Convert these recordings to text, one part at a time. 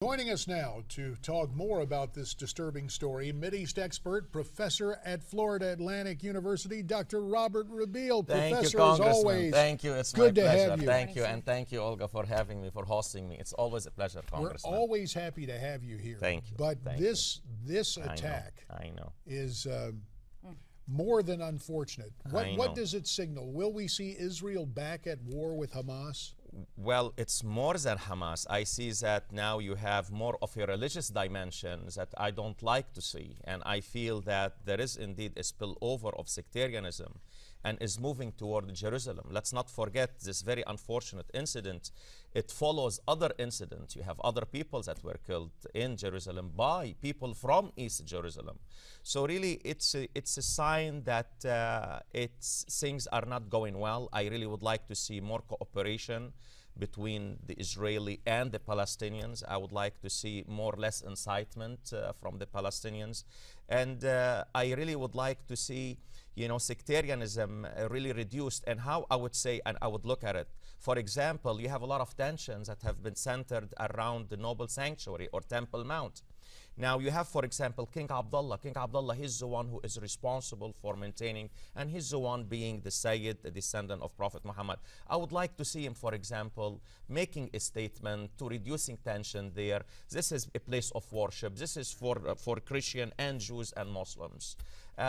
Joining us now to talk more about this disturbing story, Mideast expert, professor at Florida Atlantic University, Dr. Robert Rabil. Thank Professor, you, as Congressman. always, Thank you. It's good my to pleasure. have you. Thank you, and thank you, Olga, for having me, for hosting me. It's always a pleasure, Congressman. We're always happy to have you here. Thank you. But Thank this attack I know. is more than unfortunate. What does it signal? Will we see Israel back at war with Hamas? Well, it's more than Hamas. I see that now you have more of a religious dimensions that I don't like to see. And I feel that there is indeed a spillover of sectarianism and is moving toward Jerusalem. Let's not forget this very unfortunate incident. It follows other incidents. You have other people that were killed in Jerusalem by people from East Jerusalem. So really, it's a sign that things are not going well. I really would like to see more cooperation between the Israeli and the Palestinians. I would like to see more or less incitement from the Palestinians. And I really would like to see, sectarianism really reduced. And how I would say, and I would look at it, for example, you have a lot of tensions that have been centered around the noble sanctuary or Temple Mount. Now you have, for example, King Abdullah. King Abdullah, he's the one who is responsible for maintaining, and he's the one being the Sayyid, the descendant of Prophet Muhammad. I would like to see him, for example, making a statement to reducing tension there. This is a place of worship. This is for Christian and Jews and Muslims.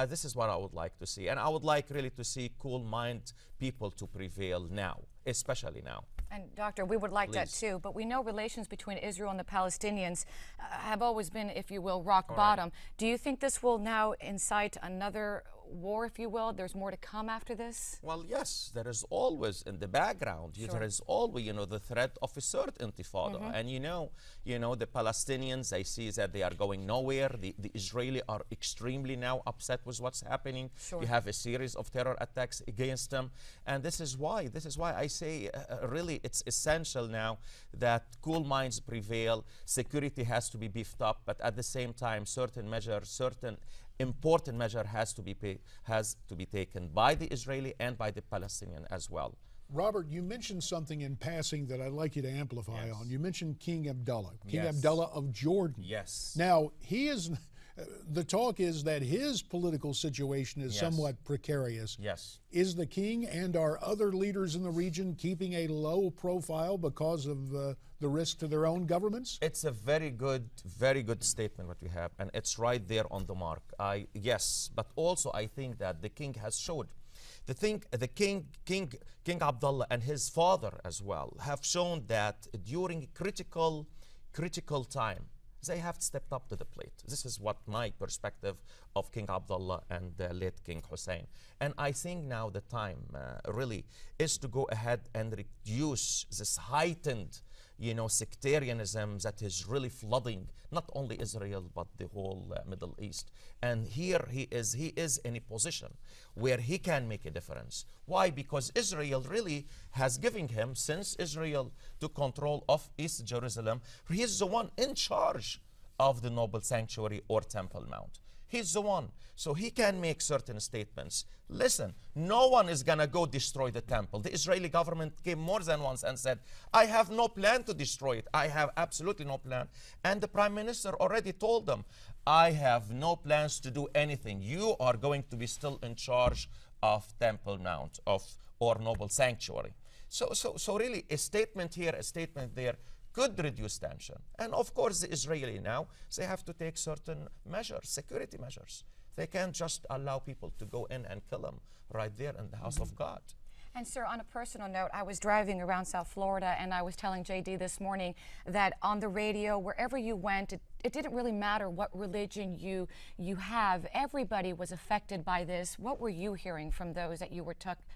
This is what I would like to see. And I would like really to see cool-minded people to prevail now, especially now. And Doctor, we would like that too, but we know relations between Israel and the Palestinians have always been, if you will, rock bottom. Do you think this will now incite another war, if you will? There's more to come after this? Well, yes, there is always in the background, there is always, the threat of a third intifada. And the Palestinians, I see that they are going nowhere. The Israelis are extremely now upset with what's happening. You have a series of terror attacks against them. And this is why I say really it's essential now that cool minds prevail. Security has to be beefed up, but at the same time, certain important measure has to be taken by the Israeli and by the Palestinian as well. Robert, you mentioned something in passing that I'd like you to amplify on. You mentioned King Abdullah, King Yes. Abdullah of Jordan. Yes. Now, the talk is that his political situation is somewhat precarious. Yes. Is the king and our other leaders in the region keeping a low profile because of the risk to their own governments? It's a very good statement what we have, and it's right there on the mark. Yes, but also I think that the king has showed. The King Abdullah and his father as well have shown that during critical time, they have stepped up to the plate. This is what my perspective of King Abdullah and late King Hussein. And I think now the time really is to go ahead and reduce this heightened sectarianism that is really flooding not only Israel but the whole Middle East. And here he is in a position where he can make a difference. Why? Because Israel really has given him, since Israel took control of East Jerusalem, he is the one in charge of the noble sanctuary or Temple Mount. He's the one. So he can make certain statements. Listen, no one is going to go destroy the temple. The Israeli government came more than once and said, I have no plan to destroy it. I have absolutely no plan. And the Prime Minister already told them, I have no plans to do anything. You are going to be still in charge of Temple Mount or Noble Sanctuary. So really a statement here, a statement there, could reduce tension. And of course, the Israeli now, they have to take certain measures, security measures. They can't just allow people to go in and kill them right there in the house of God. And sir, on a personal note, I was driving around South Florida and I was telling JD this morning that on the radio, wherever you went, it didn't really matter what religion you have. Everybody was affected by this. What were you hearing from those that you were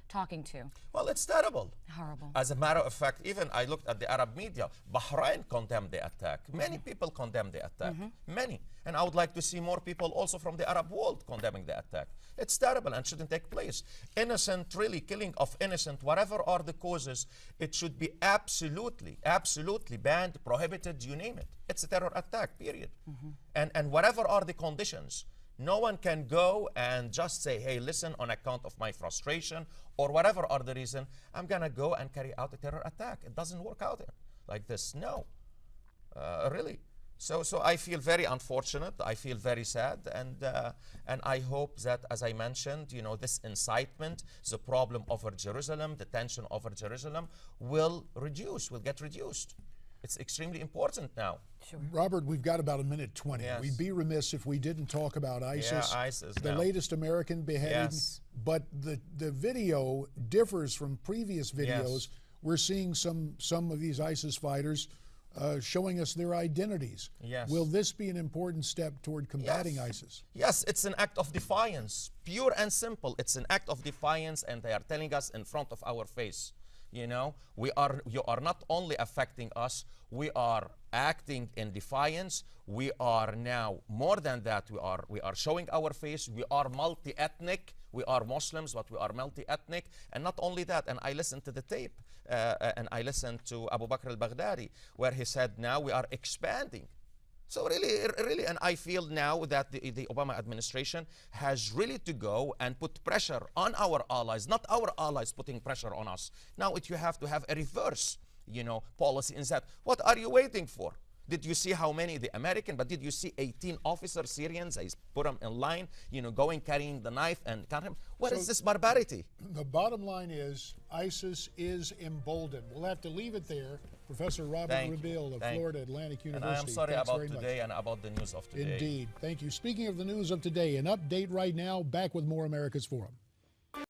talking to? Well, it's terrible. Horrible. As a matter of fact, even I looked at the Arab media. Bahrain condemned the attack. Many people condemned the attack. Many. And I would like to see more people also from the Arab world condemning the attack. It's terrible and shouldn't take place. Innocent, really killing of innocent, whatever are the causes, it should be absolutely banned, prohibited, you name it. It's a terror attack, period. And whatever are the conditions, no one can go and just say, hey, listen, on account of my frustration or whatever are the reason, I'm going to go and carry out a terror attack. It doesn't work out like this. No. Really. So I feel very unfortunate. I feel very sad, and I hope that, as I mentioned, you know, this incitement, the problem over Jerusalem, the tension over Jerusalem, will get reduced. It's extremely important now. Sure. Robert, we've got about a minute 20. Yes. We'd be remiss if we didn't talk about ISIS. Yeah, ISIS. The now. latest American beheading. Yes. But the video differs from previous videos. Yes. We're seeing some of these ISIS fighters showing us their identities. Yes. Will this be an important step toward combating Yes. ISIS? Yes, it's an act of defiance, pure and simple. It's an act of defiance, and they are telling us in front of our face. You know, you are not only affecting us, we are acting in defiance. We are now, more than that, we are showing our face. We are multi-ethnic. We are Muslims, but we are multi-ethnic. And not only that, and I listened to the tape, and I listened to Abu Bakr al-Baghdadi, where he said, now we are expanding. So really, and I feel now that the Obama administration has really to go and put pressure on our allies, not our allies putting pressure on us. Now you have to have a reverse, you know, policy in that. What are you waiting for? Did you see how many, the American, but did you see 18 officers, Syrians, they put them in line, you know, going, carrying the knife and cut him? What is this barbarity? The bottom line is ISIS is emboldened. We'll have to leave it there. Professor Robert Rabil of Florida Atlantic University. And I am sorry Thanks about very today much. and about the news of today. Indeed. Thank you. Speaking of the news of today, an update right now. Back with more America's Forum.